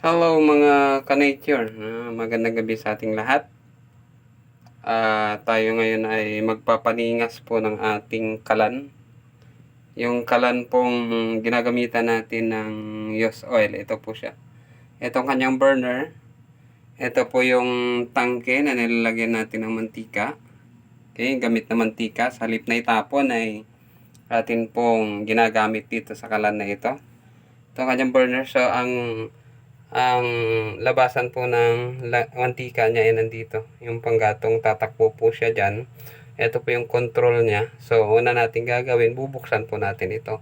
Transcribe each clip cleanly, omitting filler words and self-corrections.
Hello mga ka-nature, magandang gabi sa ating lahat. Tayo ngayon ay magpapaningas po ng ating kalan. Yung kalan pong ginagamitan natin ng used oil, ito po siya. Itong kanyang burner, ito po yung tangke na nilalagyan natin ng mantika. Okay, gamit na mantika, sa halip na itapon ay atin pong ginagamit dito sa kalan na ito. Itong kanyang burner, so ang labasan po ng mantika niya ay nandito. Yung panggatong tatakbo po siya dyan. Ito po yung control niya. So, una natin gagawin, bubuksan po natin ito.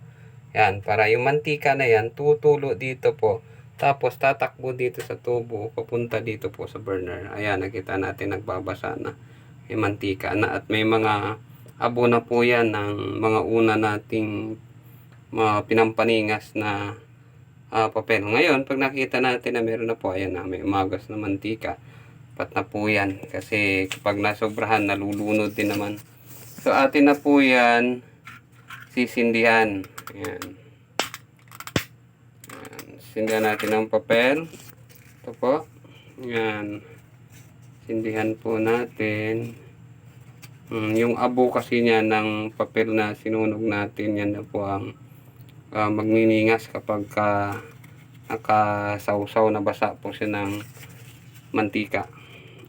Yan, para yung mantika na yan, tutulo dito po. Tapos, tatakbo dito sa tubo, papunta dito po sa burner. Ayan, nakita natin nagbabasa na. May mantika na at may mga abo na po yan ng mga una nating mga pinampaningas na papel. Ngayon, pag nakita natin na meron na po, ayan na, may umagas na mantika. Pat na po yan. Kasi kapag nasobrahan, nalulunod din naman. So, atin na po yan sisindihan. Ayan. Ayan. Sindihan natin ang papel. Ito po. Ayan. Sindihan po natin. Yung abo kasi niya ng papel na sinunog natin, yan na po ang magniningas kapag nakasawsaw na basa po siya ng mantika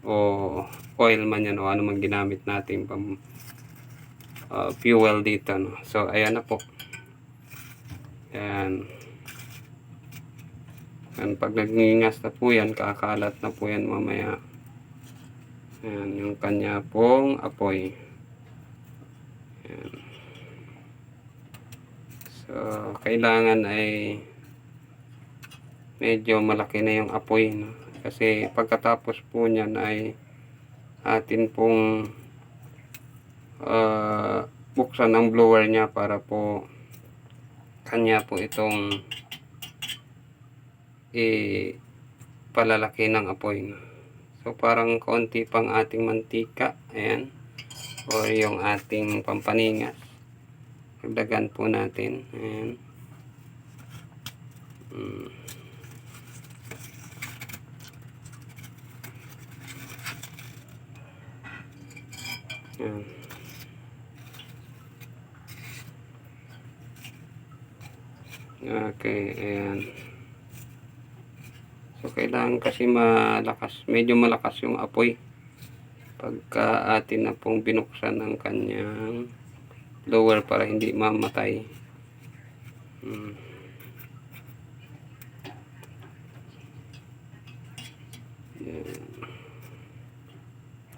o oil man yan o ano man ginamit natin pang fuel dito, no? So ayan na po. Ayan. And pag nagningas na po yan, kakalat na po yan mamaya. Ayan, yung kanya pong apoy. Ayan. So kailangan ay medyo malaki na yung apoy, no? Kasi pagkatapos po niyan ay atin pong buksan ang blower niya para po kanya po itong palalaki ng apoy, no? So parang konti pang ating mantika, ayan, o yung ating pampaningas, dagdagan po natin, ayan. Ayan. Okay, ayan. So kailangan kasi malakas, medyo malakas yung apoy pagka atin na pong binuksan ang kanyang blower para hindi mamatay. Ayan.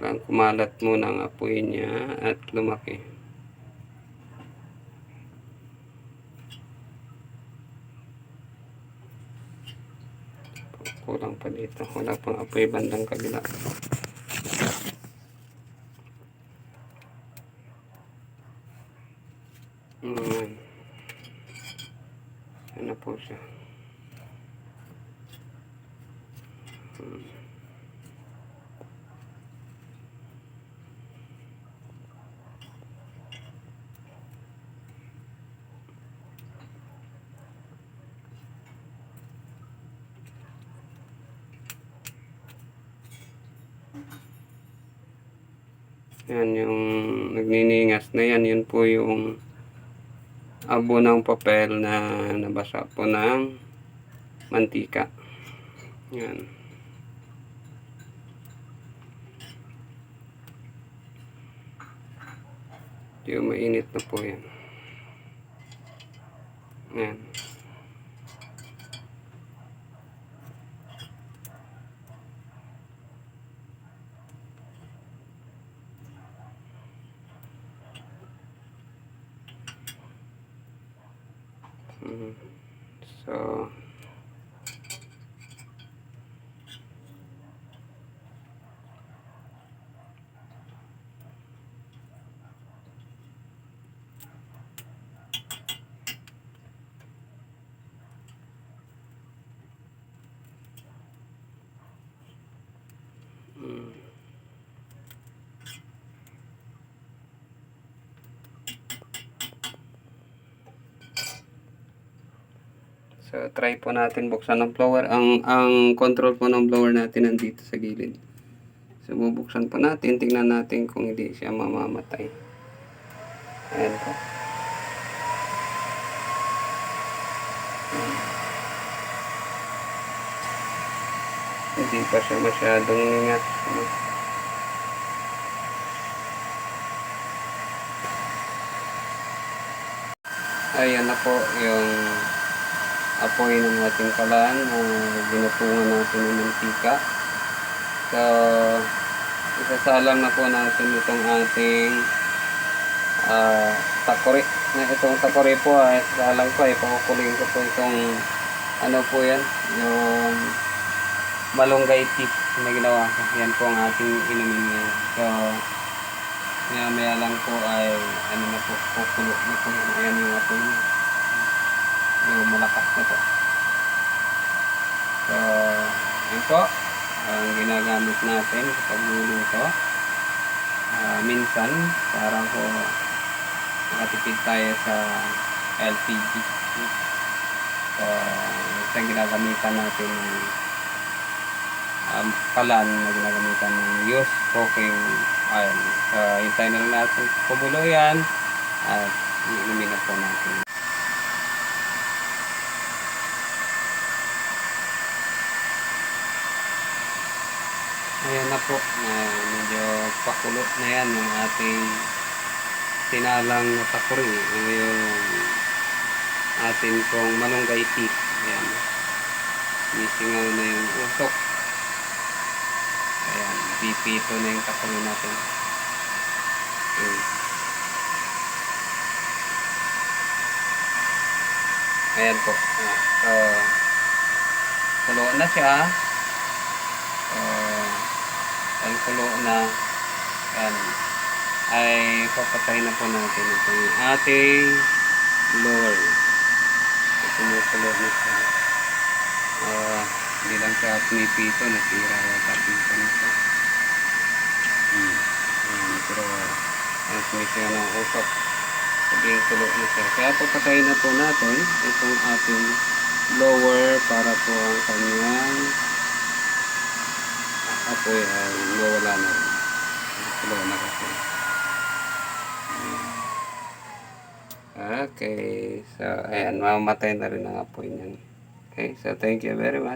Kailangan kumalat muna ang apoy niya at lumaki. Kulang pa dito, wala pang apoy bandang kabila. Ano po siya. Yan yung nagniningas na yan, yun po yung abo ng papel na nabasa po ng mantika. Yan. Yung mainit na po yan. Yan. So So, try po natin buksan ng blower. Ang control po ng blower natin nandito sa gilid. So, bubuksan po natin. Tingnan natin kung hindi siya mamamatay. Ayan po. Hindi pa siya masyadong ingat. Ayan na po yung apoy ng ating kalan na binutungan natin ng mantika. So, isasalang na po natin itong ating takori. Itong takori po ay isasalang ko ay pakukulingin ko po itong ano po yan, yung malunggay tea na ginawa ko. Yan po ang ating inumin ngayon. So, maya lang po ay ano na po, kukulo na po. Ayan yung apoy niya. Yung malakas na po. So, yun po ang ginagamit natin sa pagluluto. Minsan para po makatipid tayo sa LPG. So, ito ang ginagamitan natin ng kalan na ginagamitan ng used cooking oil. So, hintayin na lang natin kumulo yan at inumin na po natin. Ayan na po, medyo pakulo na yan yung ating tinalang na takuri. Yung atin pong malunggay tea. Ayan, misingaw na yung usok. Ayan, pipito na yung takuri natin. Ayan po. So, kulo na siya. Ang kulo na yan ay papatay na po natin itong ating blower. Kumukulo na siya. Hindi lang siya pinipito, nasira yata pito na siya. Pero sumisira ng usok. Sabihin kulo na siya. Kaya papatayin na po natin itong ating blower para po ang kanyang apoy ay mawala na rin. Kulo na kasi. Okay. So, ayan. Mamamatay na rin ang apoy niyan. Okay. So, thank you very much.